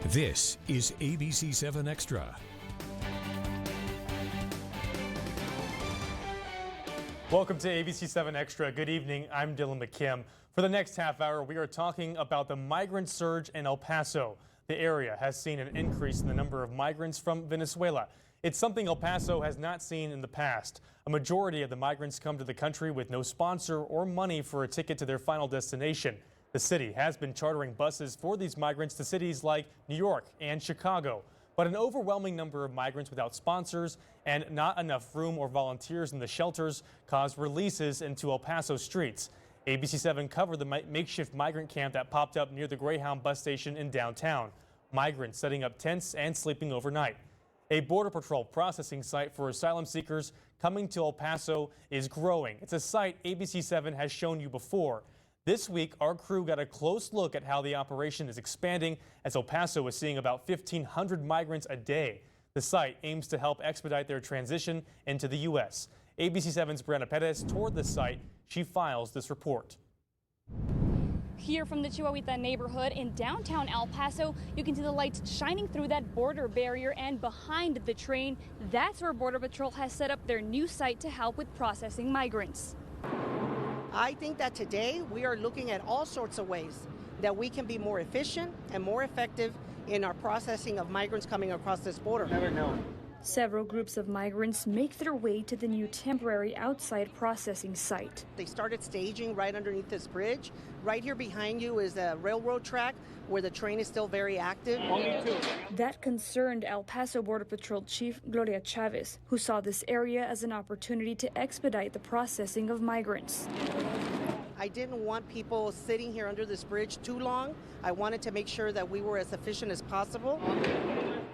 This is ABC-7 Extra. Welcome to ABC-7 Extra. Good evening. I'm Dylan McKim. For the next half hour, we are talking about the migrant surge in El Paso. The area has seen an increase in the number of migrants from Venezuela. It's something El Paso has not seen in the past. A majority of the migrants come to the country with no sponsor or money for a ticket to their final destination. The city has been chartering buses for these migrants to cities like New York and Chicago. But an overwhelming number of migrants without sponsors and not enough room or volunteers in the shelters caused releases into El Paso streets. ABC-7 covered the makeshift migrant camp that popped up near the Greyhound bus station in downtown. Migrants setting up tents and sleeping overnight. A Border Patrol processing site for asylum seekers coming to El Paso is growing. It's a site ABC-7 has shown you before. This week, our crew got a close look at how the operation is expanding as El Paso is seeing about 1,500 migrants a day. The site aims to help expedite their transition into the U.S. ABC-7's Brianna Perez toured the site. She files this report. Here from the Chihuahuita neighborhood in downtown El Paso, you can see the lights shining through that border barrier, and behind the train, that's where Border Patrol has set up their new site to help with processing migrants. I think that today we are looking at all sorts of ways that we can be more efficient and more effective in our processing of migrants coming across this border. Never know. Several groups of migrants make their way to the new temporary outside processing site. They started staging right underneath this bridge. Right here behind you is a railroad track where the train is still very active. That concerned El Paso Border Patrol Chief Gloria Chavez, who saw this area as an opportunity to expedite the processing of migrants. I didn't want people sitting here under this bridge too long. I wanted to make sure that we were as efficient as possible.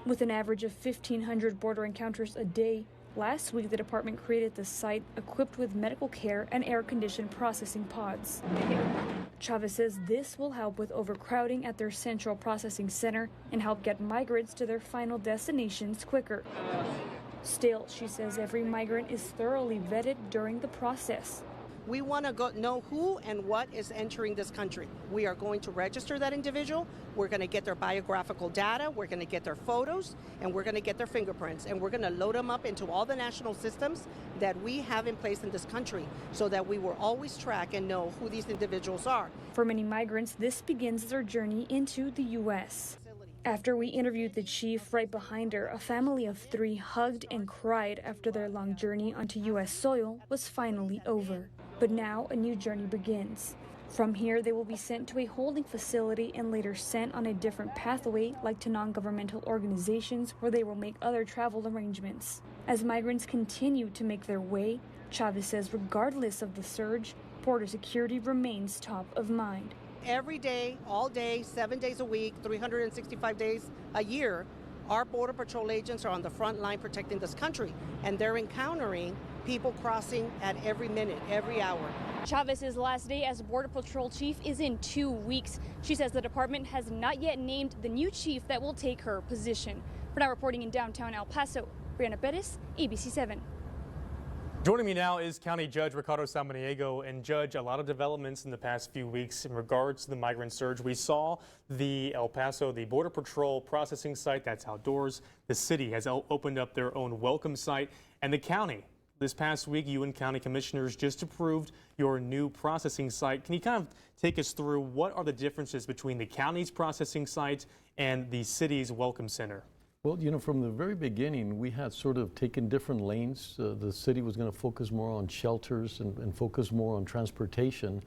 With an average of 1,500 border encounters a day, last week the department created the site equipped with medical care and air-conditioned processing pods. Chavez says this will help with overcrowding at their central processing center and help get migrants to their final destinations quicker. Still, she says every migrant is thoroughly vetted during the process. We want to know who and what is entering this country. We are going to register that individual. We're going to get their biographical data. We're going to get their photos, and we're going to get their fingerprints. And we're going to load them up into all the national systems that we have in place in this country so that we will always track and know who these individuals are. For many migrants, this begins their journey into the U.S. After we interviewed the chief, right behind her, a family of 3 hugged and cried after their long journey onto U.S. soil was finally over. But now a new journey begins. From here, they will be sent to a holding facility and later sent on a different pathway, like to non-governmental organizations, where they will make other travel arrangements. As migrants continue to make their way, Chavez says regardless of the surge, border security remains top of mind. Every day, all day, 7 days a week, 365 days a year, our Border Patrol agents are on the front line protecting this country, and they're encountering people crossing at every minute, every hour. Chavez's last day as Border Patrol chief is in 2 weeks. She says the department has not yet named the new chief that will take her position. For now, reporting in downtown El Paso, Brianna Perez, ABC-7. Joining me now is County Judge Ricardo Samaniego. And Judge, a lot of developments in the past few weeks in regards to the migrant surge. We saw the El Paso, the Border Patrol processing site that's outdoors. The city has opened up their own welcome site, and the county. This past week, you and county commissioners just approved your new processing site. Can you kind of take us through what are the differences between the county's processing site and the city's welcome center? Well, you know, from the very beginning, we had sort of taken different lanes. The city was going to focus more on shelters and focus more on transportation.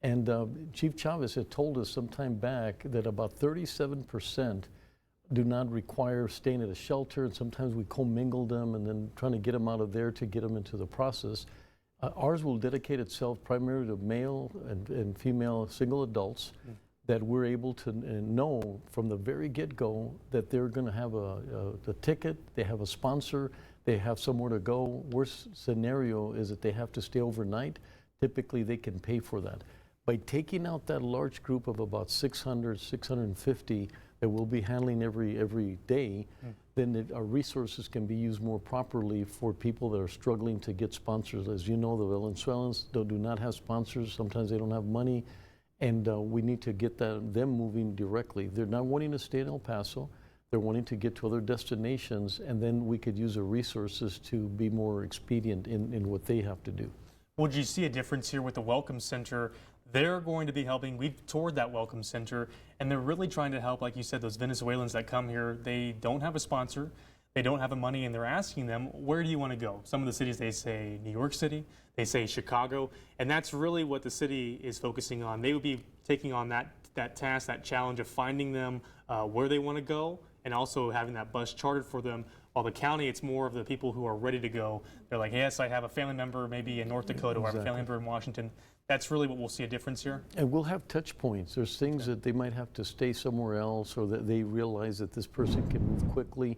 And Chief Chavez had told us some time back that about 37% do not require staying at a shelter, and sometimes we commingle them and then trying to get them out of there to get them into the process. Ours will dedicate itself primarily to male and female single adults that we're able to know from the very get-go that they're going to have a ticket, they have a sponsor, they have somewhere to go. Worst scenario is that they have to stay overnight. Typically, they can pay for that. By taking out that large group of about 600, 650 that we'll be handling every day, then our resources can be used more properly for people that are struggling to get sponsors. As you know, the Venezuelans do not have sponsors. Sometimes they don't have money. And we need to get them moving directly. They're not wanting to stay in El Paso. They're wanting to get to other destinations, and then we could use the resources to be more expedient in what they have to do. Would you see a difference here with the Welcome Center? They're going to be helping. We've toured that Welcome Center, and they're really trying to help, like you said, those Venezuelans that come here. They don't have a sponsor. They don't have the money, and they're asking them, where do you want to go? Some of the cities, they say New York City, they say Chicago, and that's really what the city is focusing on. They would be taking on that task, that challenge of finding them where they want to go, and also having that bus chartered for them. While the county, it's more of the people who are ready to go. They're like, yes, I have a family member maybe in North Dakota, or I have a family member in Washington. That's really what we'll see a difference here. And we'll have touch points. There's things that they might have to stay somewhere else, or that they realize that this person can move quickly,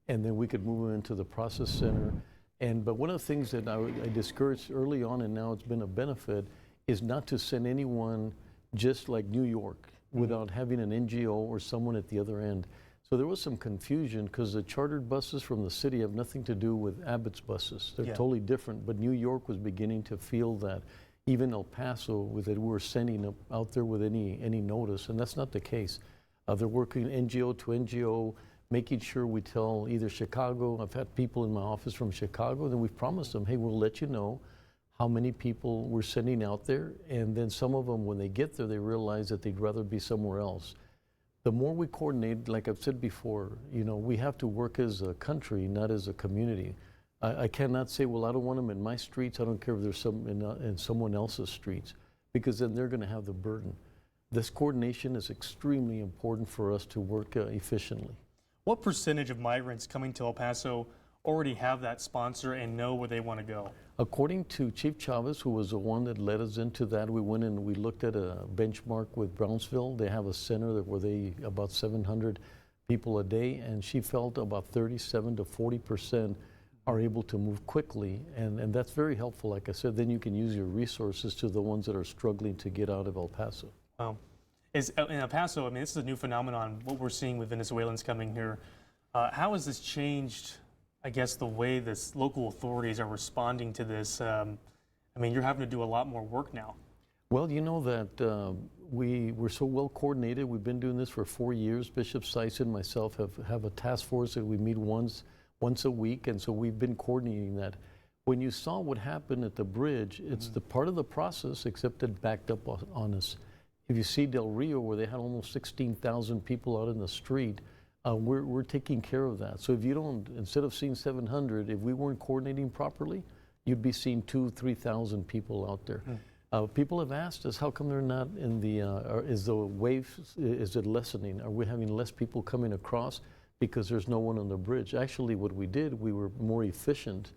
and then we could move them into the process center. But one of the things that I discouraged early on, and now it's been a benefit, is not to send anyone just like New York without having an NGO or someone at the other end. So there was some confusion because the chartered buses from the city have nothing to do with Abbott's buses. They're totally different, but New York was beginning to feel that even El Paso, that we were sending out there with any notice, and that's not the case. They're working NGO to NGO, making sure we tell either Chicago. I've had people in my office from Chicago, and we've promised them, hey, we'll let you know how many people we're sending out there. And then some of them, when they get there, they realize that they'd rather be somewhere else. The more we coordinate, like I've said before, we have to work as a country, not as a community. I cannot say, well, I don't want them in my streets. I don't care if there's some in someone else's streets, because then they're going to have the burden. This coordination is extremely important for us to work efficiently. What percentage of migrants coming to El Paso already have that sponsor and know where they want to go? According to Chief Chavez, who was the one that led us into that, we went and we looked at a benchmark with Brownsville. They have a center where they about 700 people a day, and she felt about 37 to 40% are able to move quickly, and that's very helpful. Like I said, then you can use your resources to the ones that are struggling to get out of El Paso. Wow. In El Paso, I mean, this is a new phenomenon, what we're seeing with Venezuelans coming here. How has this changed, I guess, the way this local authorities are responding to this? I mean, you're having to do a lot more work now. Well, you know that we're so well coordinated. We've been doing this for 4 years. Bishop Seiss and myself have a task force that we meet once a week, and so we've been coordinating that. When you saw what happened at the bridge, it's the part of the process, except it backed up on us. If you see Del Rio, where they had almost 16,000 people out in the street, we're taking care of that. So if you don't, instead of seeing 700, if we weren't coordinating properly, you'd be seeing 2,000 to 3,000 people out there. People have asked us, how come they're not in the, is the wave, is it lessening? Are we having less people coming across because there's no one on the bridge? Actually, what we did, we were more efficient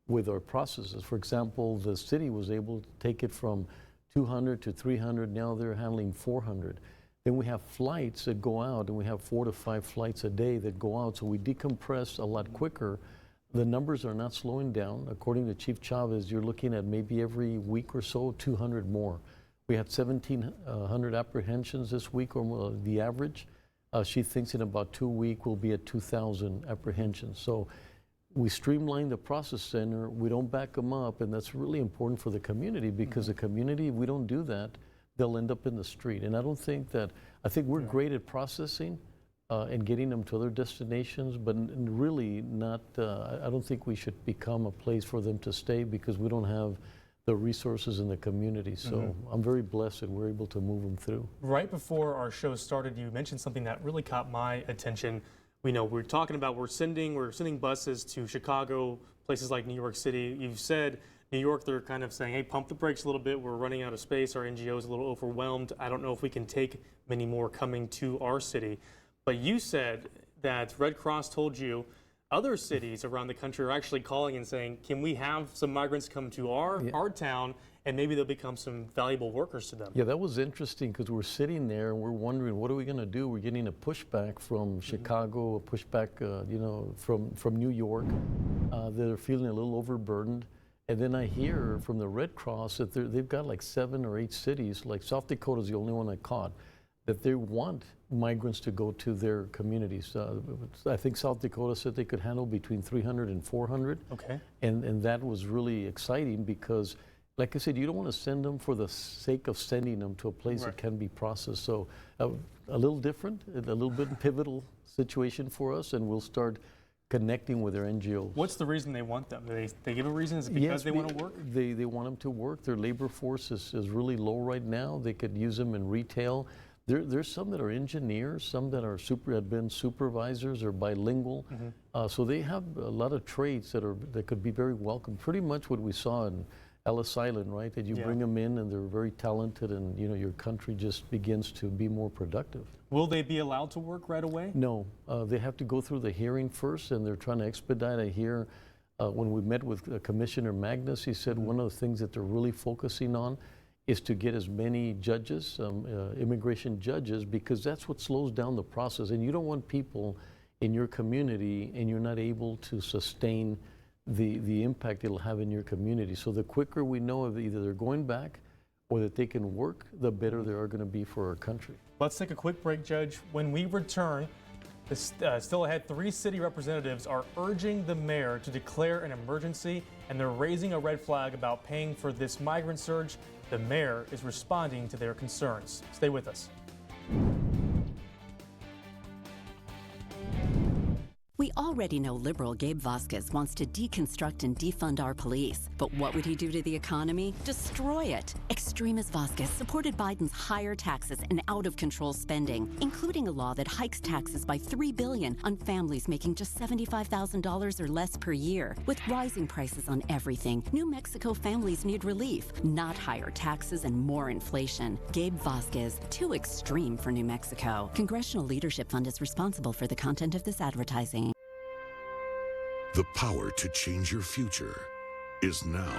with our processes. For example, the city was able to take it from 200 to 300, now they're handling 400. Then we have flights that go out, and we have 4 to 5 flights a day that go out, so we decompress a lot quicker. The numbers are not slowing down. According to Chief Chavez, you're looking at maybe every week or so, 200 more. We had 1,700 apprehensions this week, or the average. She thinks in about 2 weeks we'll be at 2,000 apprehensions. So we streamline the process center, we don't back them up, and that's really important for the community, because the community, if we don't do that, they'll end up in the street. And I don't think that, I think we're great at processing and getting them to other destinations, but really not, I don't think we should become a place for them to stay, because we don't have the resources in the community. So I'm very blessed that we're able to move them through. Right before our show started, you mentioned something that really caught my attention. We know we're talking about we're sending buses to Chicago, places like New York City. You've said New York, they're kind of saying, hey, pump the brakes a little bit. We're running out of space. Our NGO is a little overwhelmed. I don't know if we can take many more coming to our city. But you said that Red Cross told you other cities around the country are actually calling and saying, can we have some migrants come to our town, and maybe they'll become some valuable workers to them? Yeah, that was interesting, because we're sitting there and we're wondering, what are we going to do? We're getting a pushback from Chicago, a pushback from New York. They're feeling a little overburdened. And then I hear from the Red Cross that they've got like 7 or 8 cities, like South Dakota is the only one I caught, that they want migrants to go to their communities. I think South Dakota said they could handle between 300 and 400. Okay. And that was really exciting, because like I said, you don't want to send them for the sake of sending them to a place that can be processed. So a little different, a little bit pivotal situation for us, and we'll start connecting with their NGOs. What's the reason they want them? Do they give a reason? Is it because they want to work? They want them to work. Their labor force is really low right now. They could use them in retail. There's some that are engineers, some that are have been supervisors or bilingual. So they have a lot of traits that could be very welcome. Pretty much what we saw in Ellis Island, right? That you bring them in and they're very talented, and your country just begins to be more productive. Will they be allowed to work right away? No, they have to go through the hearing first, and they're trying to expedite. I hear when we met with Commissioner Magnus, he said one of the things that they're really focusing on is to get as many judges, immigration judges, because that's what slows down the process. And you don't want people in your community and you're not able to sustain the impact it'll have in your community. So the quicker we know of either they're going back or that they can work, the better they are going to be for our country. Let's take a quick break, Judge. When we return, still ahead, 3 city representatives are urging the mayor to declare an emergency, and they're raising a red flag about paying for this migrant surge. The mayor is responding to their concerns. Stay with us. We already know liberal Gabe Vasquez wants to deconstruct and defund our police. But what would he do to the economy? Destroy it. Extremist Vasquez supported Biden's higher taxes and out-of-control spending, including a law that hikes taxes by $3 billion on families making just $75,000 or less per year. With rising prices on everything, New Mexico families need relief, not higher taxes and more inflation. Gabe Vasquez, too extreme for New Mexico. Congressional Leadership Fund is responsible for the content of this advertising. The power to change your future is now.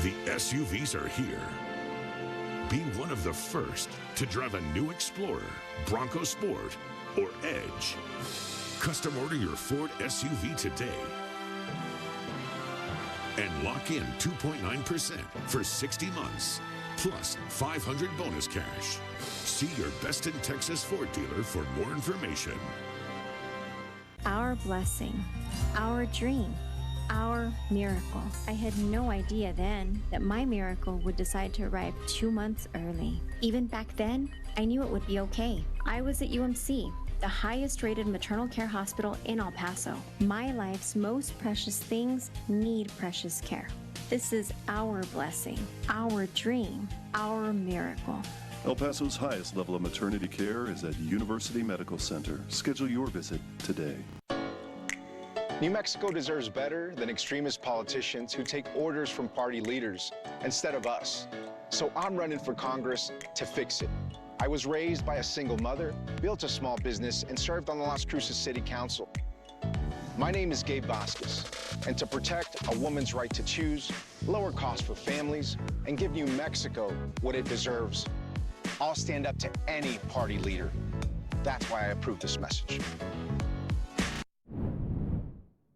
The SUVs are here. Be one of the first to drive a new Explorer, Bronco Sport, or Edge. Custom order your Ford SUV today and lock in 2.9% for 60 months, plus $500 bonus cash. See your best in Texas Ford dealer for more information. Our blessing, our dream, our miracle. I had no idea then that my miracle would decide to arrive 2 months early. Even back then, I knew it would be okay. I was at UMC, the highest rated maternal care hospital in El Paso. My life's most precious things need precious care. This is our blessing, our dream, our miracle. El Paso's highest level of maternity care is at University Medical Center. Schedule your visit today. New Mexico deserves better than extremist politicians who take orders from party leaders instead of us. So I'm running for Congress to fix it. I was raised by a single mother, built a small business, and served on the Las Cruces City Council. My name is Gabe Vasquez, and to protect a woman's right to choose, lower costs for families, and give New Mexico what it deserves, I'll stand up to any party leader. That's why I approve this message.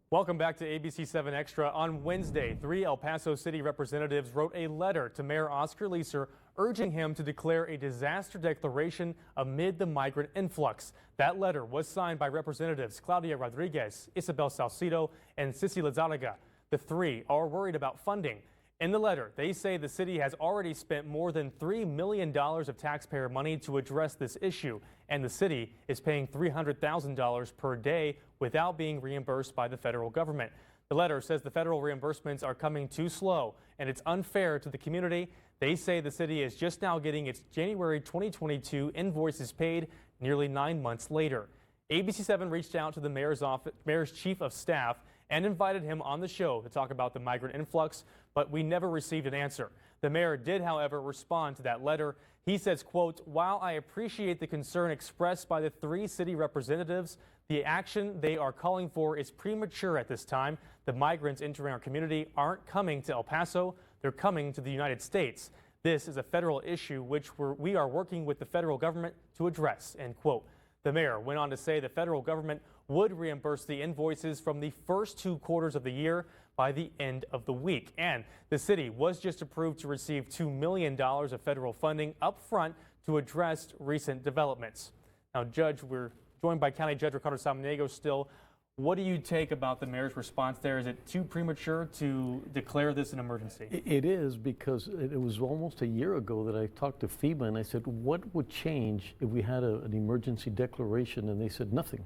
Welcome back to ABC-7 Extra. On Wednesday, 3 El Paso City representatives wrote a letter to Mayor Oscar Leeser urging him to declare a disaster declaration amid the migrant influx. That letter was signed by Representatives Claudia Rodriguez, Isabel Salcido, and Sissy Lizarraga. The 3 are worried about funding. In the letter, they say the city has already spent more than $3 million of taxpayer money to address this issue, and the city is paying $300,000 per day without being reimbursed by the federal government. The letter says the federal reimbursements are coming too slow, and it's unfair to the community. They say the city is just now getting its January 2022 invoices paid nearly 9 months later. ABC-7 reached out to the mayor's chief of staff and invited him on the show to talk about the migrant influx, but we never received an answer. The mayor did, however, respond to that letter. He says, quote, "While I appreciate the concern expressed by the 3 city representatives, the action they are calling for is premature at this time. The migrants entering our community aren't coming to El Paso, they're coming to the United States. This is a federal issue which we are working with the federal government to address," end quote. The mayor went on to say the federal government would reimburse the invoices from the first 2 quarters of the year by the end of the week. And the city was just approved to receive $2 million of federal funding up front to address recent developments. Now, Judge, we're joined by County Judge Ricardo Samaniego still. What do you take about the mayor's response there? Is it too premature to declare this an emergency? It is, because it was almost a year ago that I talked to FEMA and I said, what would change if we had an emergency declaration? And they said, nothing.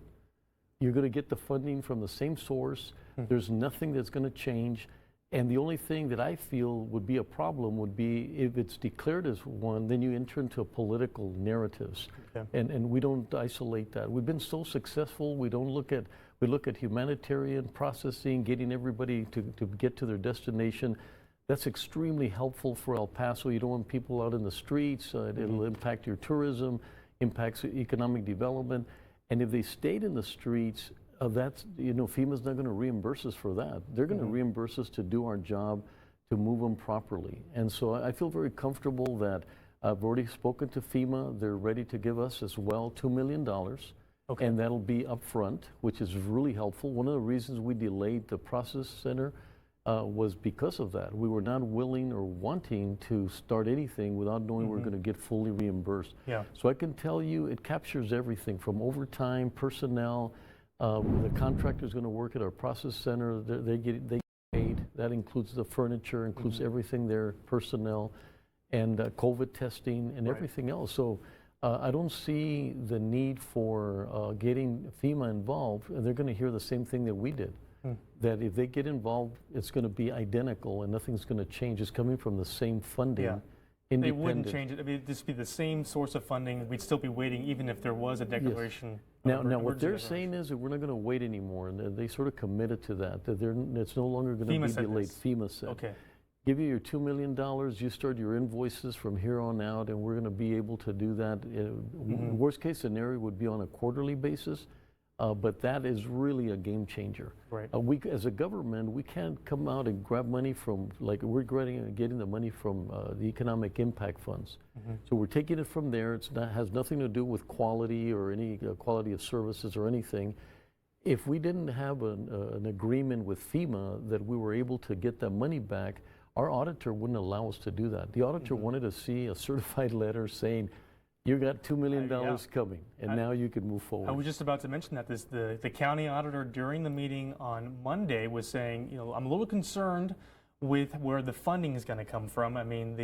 You're going to get the funding from the same source. There's nothing that's going to change. And the only thing that I feel would be a problem would be if it's declared as one, then you enter into political narratives. Okay. And we don't isolate that. We've been so successful. We look at humanitarian processing, getting everybody to get to their destination. That's extremely helpful for El Paso. You don't want people out in the streets. It'll impact your tourism, impacts economic development. And if they stayed in the streets, that's, FEMA's not going to reimburse us for that. They're going to reimburse us to do our job, to move them properly. And so I feel very comfortable that I've already spoken to FEMA. They're ready to give us as well $2 million. Okay. And that'll be upfront, which is really helpful. One of the reasons we delayed the process center was because of that. We were not willing or wanting to start anything without knowing we're going to get fully reimbursed. Yeah. So I can tell you it captures everything from overtime, personnel. The contractor's going to work at our process center. They get paid. That includes the furniture, includes everything there, personnel, and COVID testing and everything else. So I don't see the need for getting FEMA involved. They're going to hear the same thing that we did. That if they get involved, it's going to be identical and nothing's going to change. It's coming from the same funding. Yeah. They wouldn't change it. I mean, it'd just be the same source of funding. We'd still be waiting even if there was a declaration. Yes. Now what they're saying is that we're not going to wait anymore, and they sort of committed to that, it's no longer going to be delayed. FEMA said. Okay. Give you your $2 million, you start your invoices from here on out, and we're going to be able to do that. Worst case scenario would be on a quarterly basis. But that is really a game changer. Right. We, as a government, we can't come out and grab money from, like we're getting the money from the economic impact funds. So we're taking it from there. It has nothing to do with quality or any quality of services or anything. If we didn't have an agreement with FEMA that we were able to get that money back, our auditor wouldn't allow us to do that. The auditor wanted to see a certified letter saying, you got $2 million coming, and now you can move forward. I was just about to mention that the county auditor during the meeting on Monday was saying, I'm a little concerned with where the funding is going to come from. I mean,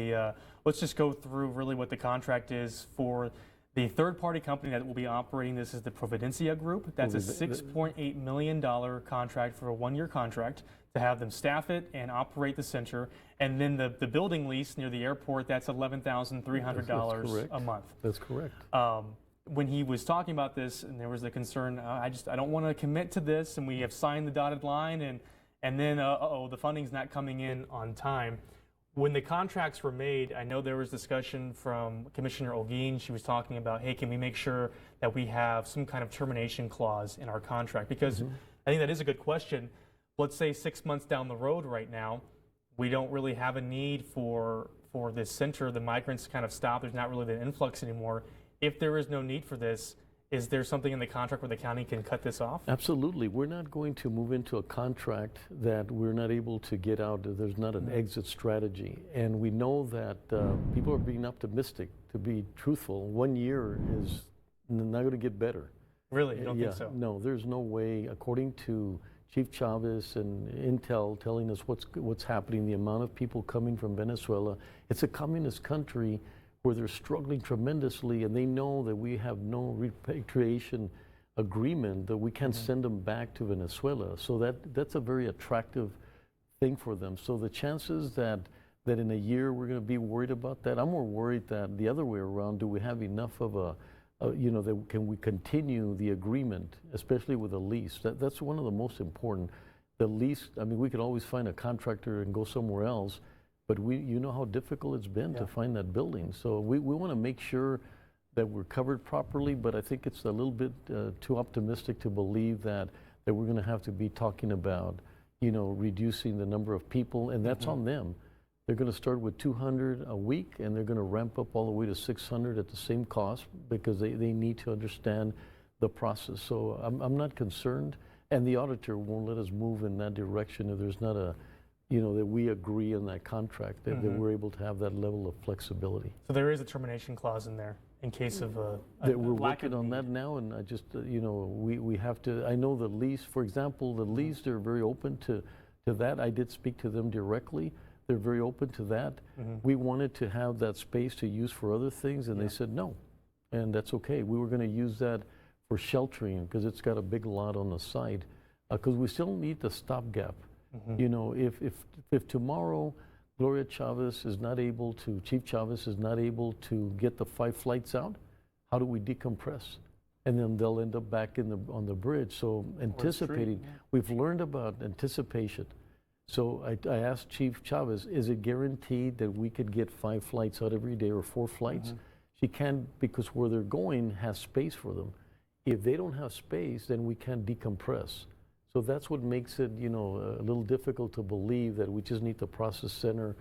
let's just go through really what the contract is for the third-party company that will be operating this is the Providencia Group. That's a $6.8 million contract for a one-year contract to have them staff it and operate the center. And then the building lease near the airport, that's $11,300 a month. That's correct. When he was talking about this, and there was the concern, I don't want to commit to this, and we have signed the dotted line, and then, the funding's not coming in on time. When the contracts were made, I know there was discussion from Commissioner Olguin. She was talking about, hey, can we make sure that we have some kind of termination clause in our contract? Because I think that is a good question. Let's say 6 months down the road right now, we don't really have a need for this center. The migrants kind of stop. There's not really the influx anymore. If there is no need for this, is there something in the contract where the county can cut this off? Absolutely. We're not going to move into a contract that we're not able to get out. There's not an exit strategy. And we know that people are being optimistic. To be truthful, 1 year is not going to get better. Really? You don't think so? No, there's no way. According to Chief Chavez and Intel telling us what's happening, the amount of people coming from Venezuela, it's a communist country where they're struggling tremendously, and they know that we have no repatriation agreement, that we can't send them back to Venezuela. So that's a very attractive thing for them. So the chances that in a year we're going to be worried about that, I'm more worried that the other way around, do we have enough of that can we continue the agreement, especially with a lease? That's one of the most important. The lease, I mean, we could always find a contractor and go somewhere else, but you know how difficult it's been to find that building. So we want to make sure that we're covered properly, but I think it's a little bit too optimistic to believe that we're going to have to be talking about, reducing the number of people, and that's on them. They're going to start with 200 a week, and they're going to ramp up all the way to 600 at the same cost because they need to understand the process. So I'm not concerned, and the auditor won't let us move in that direction if there's not that we agree on that contract, that we're able to have that level of flexibility. So there is a termination clause in there. in case of a We're lack working of on need? that now, and I just, we have to, I know the lease, for example, the lease, they're very open to that. I did speak to them directly. They're very open to that. We wanted to have that space to use for other things, and they said no, and that's okay. We were going to use that for sheltering because it's got a big lot on the side, because we still need the stopgap. You know, if tomorrow Gloria Chavez is not able to, Chief Chavez is not able to get the 5 flights out, how do we decompress? And then they'll end up back on the bridge. So anticipating, we've learned about anticipation. So I asked Chief Chavez, is it guaranteed that we could get 5 flights out every day or 4 flights? She can't, because where they're going has space for them. If they don't have space, then we can't decompress. So that's what makes it, a little difficult to believe that we just need the process center.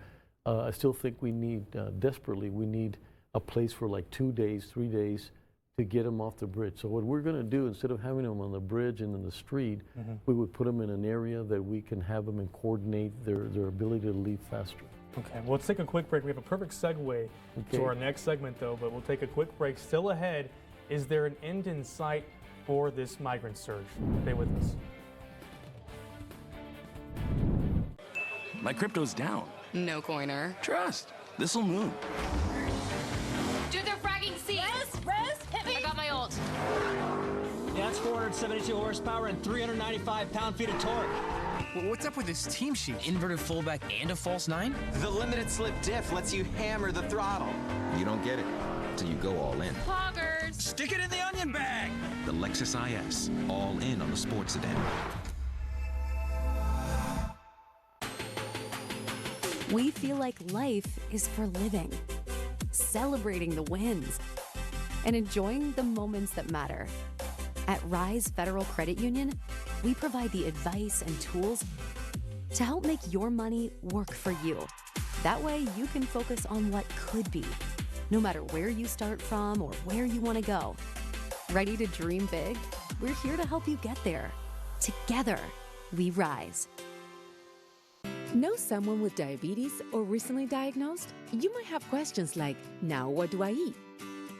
I still think we need, desperately, we need a place for like 2 days, 3 days to get them off the bridge. So what we're going to do, instead of having them on the bridge and in the street, we would put them in an area that we can have them and coordinate their ability to leave faster. Okay, well, let's take a quick break. We have a perfect segue to our next segment, though, but we'll take a quick break. Still ahead, is there an end in sight for this migrant surge? Stay with us. My crypto's down. No coiner. Trust. This'll move. Do their fragging seat. Rez, hit me. I got my ult. That's 472 horsepower and 395 pound-feet of torque. Well, what's up with this team sheet? Inverted fullback and a false 9? The limited slip diff lets you hammer the throttle. You don't get it till you go all in. Poggers. Stick it in the onion bag. The Lexus IS, all in on the sports sedan. We feel like life is for living, celebrating the wins, and enjoying the moments that matter. At Rise Federal Credit Union, we provide the advice and tools to help make your money work for you. That way, you can focus on what could be, no matter where you start from or where you want to go. Ready to dream big? We're here to help you get there. Together, we rise. Know someone with diabetes or recently diagnosed? You might have questions like, now what do I eat?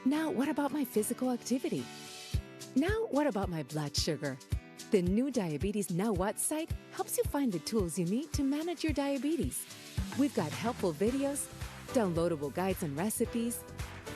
Now what about my physical activity? Now what about my blood sugar? The new Diabetes Now What site helps you find the tools you need to manage your diabetes. We've got helpful videos, downloadable guides and recipes,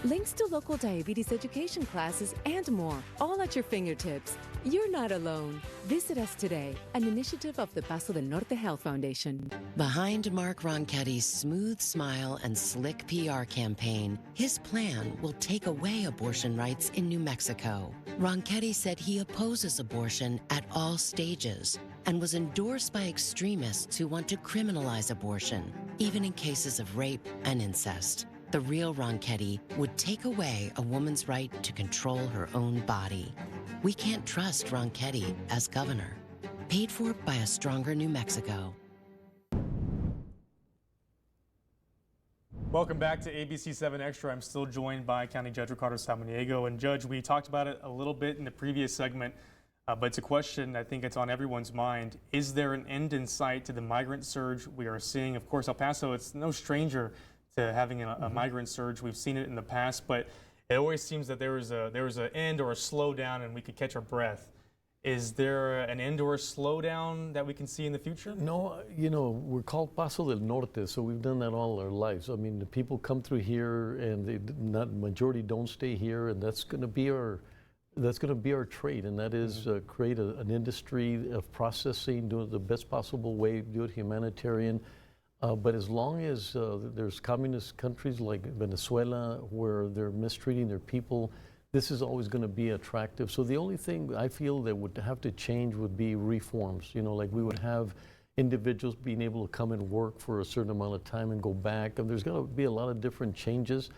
links to local diabetes education classes, and more, all at your fingertips. You're not alone. Visit us today, an initiative of the Paso del Norte Health Foundation. Behind Mark Ronchetti's smooth smile and slick PR campaign, his plan will take away abortion rights in New Mexico. Ronchetti said he opposes abortion at all stages and was endorsed by extremists who want to criminalize abortion, even in cases of rape and incest. The real Ronchetti would take away a woman's right to control her own body. We can't trust Ronchetti as governor. Paid for by a stronger New Mexico. Welcome back to ABC-7 Extra. I'm still joined by County Judge Ricardo Samaniego. And Judge, we talked about it a little bit in the previous segment, but it's a question I think it's on everyone's mind. Is there an end in sight to the migrant surge we are seeing? Of course, El Paso, it's no stranger to having a migrant surge. We've seen it in the past, but it always seems that there was an end or a slowdown and we could catch our breath. Is there an end or a slowdown that we can see in the future? No, we're called Paso del Norte, so we've done that all our lives. I mean, the people come through here and the majority don't stay here, and that's going to be our trade, and that is create an industry of processing, do it the best possible way, do it humanitarian. But as long as there's communist countries like Venezuela where they're mistreating their people, this is always going to be attractive. So the only thing I feel that would have to change would be reforms. Like we would have individuals being able to come and work for a certain amount of time and go back. And there's going to be a lot of different changes.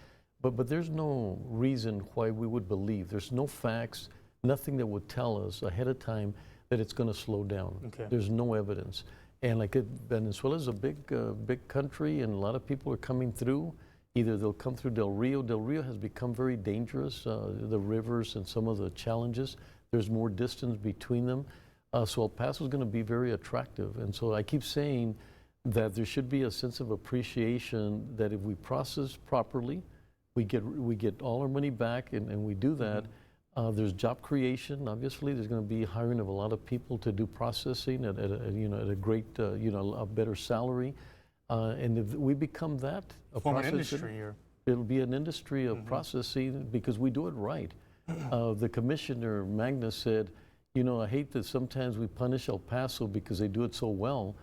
But there's no reason why we would believe. There's no facts, nothing that would tell us ahead of time that it's going to slow down. Okay. There's no evidence. And Venezuela is a big country, and a lot of people are coming through. Either they'll come through Del Rio. Del Rio has become very dangerous, the rivers and some of the challenges. There's more distance between them. So El Paso is going to be very attractive. And so I keep saying that there should be a sense of appreciation that if we process properly, We get all our money back, and we do that. There's job creation. Obviously, there's going to be hiring of a lot of people to do processing at a great, a better salary. And if we become that, form an industry here. It'll be an industry of processing because we do it right. The commissioner, Magnus, said, I hate that sometimes we punish El Paso because they do it so well,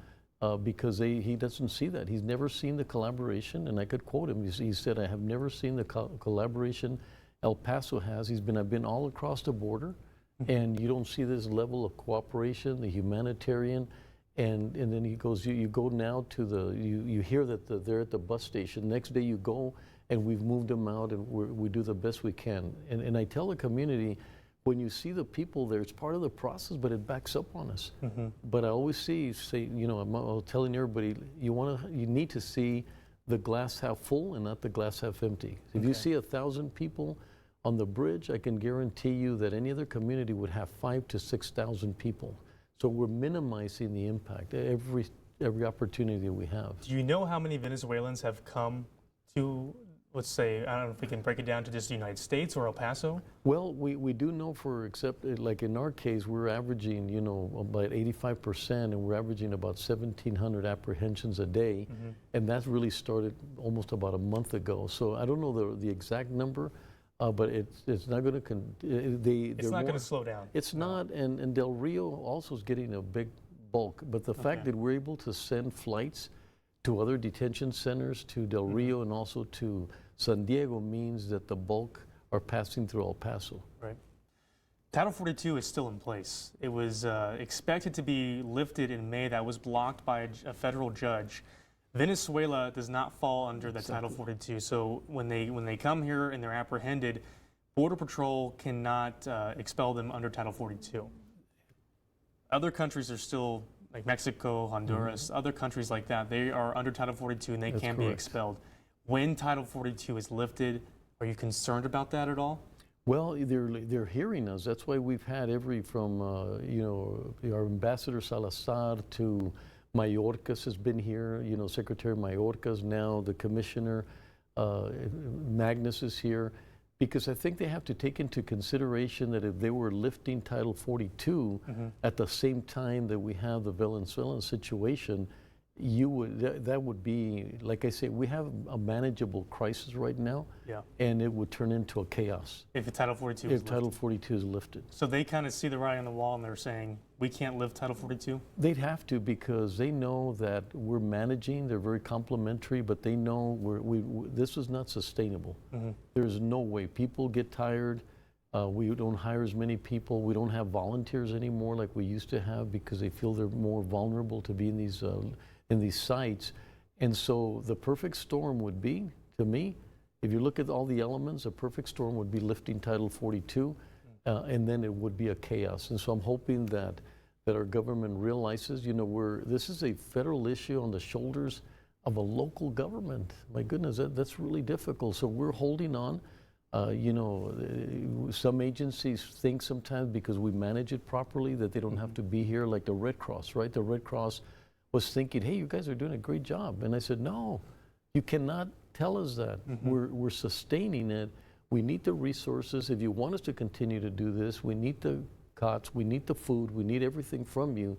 because he doesn't see that. He's never seen the collaboration, and I could quote him. He said, I have never seen the collaboration El Paso has. I've been all across the border, and you don't see this level of cooperation, the humanitarian, and then he goes, you go now to you hear that they're at the bus station. Next day you go, and we've moved them out, and we do the best we can. And I tell the community, when you see the people there, it's part of the process, but it backs up on us. But I always say, I'm telling everybody, you need to see the glass half full and not the glass half empty. If you see 1,000 people on the bridge, I can guarantee you that any other community would have 5,000 to 6,000 people. So we're minimizing the impact every opportunity that we have. Do you know how many Venezuelans have come to, let's say, I don't know if we can break it down to just the United States or El Paso? Well, we do know except like in our case, we're averaging, about 85%, and we're averaging about 1,700 apprehensions a day. And that's really started almost about a month ago. So I don't know the exact number. But it's not going to. It's not going to slow down. It's not, and Del Rio also is getting a big bulk. But the fact that we're able to send flights to other detention centers, to Del Rio and also to San Diego, means that the bulk are passing through El Paso. Right. Title 42 is still in place. It was expected to be lifted in May. That was blocked by a federal judge. Venezuela does not fall under the Title 42. So when they come here and they're apprehended, Border Patrol cannot expel them under Title 42. Other countries are still, like Mexico, Honduras, other countries like that, they are under Title 42 and they can be expelled. When Title 42 is lifted, are you concerned about that at all? Well, they're hearing us. That's why we've had from our Ambassador Salazar to Mayorkas has been here, Secretary Mayorkas now, the Commissioner Magnus is here, because I think they have to take into consideration that if they were lifting Title 42 at the same time that we have the Venezuelan situation, that would be, like I say, we have a manageable crisis right now, and it would turn into a chaos. If Title 42 is lifted. If Title 42 is lifted. So they kind of see the writing on the wall and they're saying, we can't lift Title 42? They'd have to, because they know that we're managing, they're very complimentary, but they know this is not sustainable. There's no way. People get tired. We don't hire as many people. We don't have volunteers anymore like we used to have, because they feel they're more vulnerable to be in these sites. And so the perfect storm would be, to me, if you look at all the elements, a perfect storm would be lifting Title 42, and then it would be a chaos. And so I'm hoping that our government realizes, this is a federal issue on the shoulders of a local government. My goodness, that's really difficult. So we're holding on. Some agencies think sometimes because we manage it properly that they don't have to be here, like the Red Cross, right? The Red Cross was thinking, hey, you guys are doing a great job. And I said, no, you cannot tell us that. We're sustaining it. We need the resources. If you want us to continue to do this, we need the cots, we need the food, we need everything from you.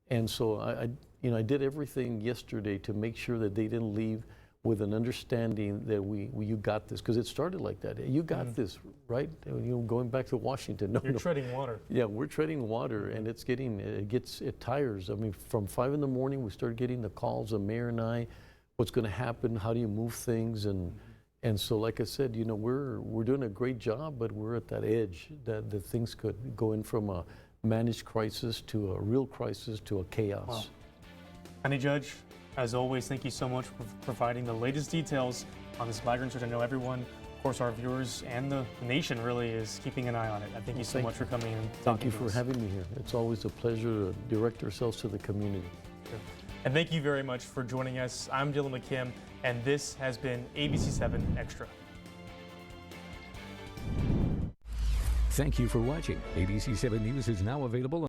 And so I did everything yesterday to make sure that they didn't leave with an understanding that you got this, because it started like that. You got this, right? Going back to Washington. You're treading water. Yeah, we're treading water, and it tires. I mean, from 5 in the morning, we started getting the calls, the mayor and I, what's going to happen, how do you move things, and so, like I said, we're doing a great job, but we're at that edge that things could go in from a managed crisis to a real crisis to a chaos. Wow. County Judge, as always, thank you so much for providing the latest details on this migrant surge. I know everyone, of course, our viewers and the nation really is keeping an eye on it. I thank you so much for coming and talking to us. Thank you for having me here. It's always a pleasure to direct ourselves to the community. Sure. And thank you very much for joining us. I'm Dylan McKim, and this has been ABC-7 Extra. Thank you for watching. ABC-7 News is now available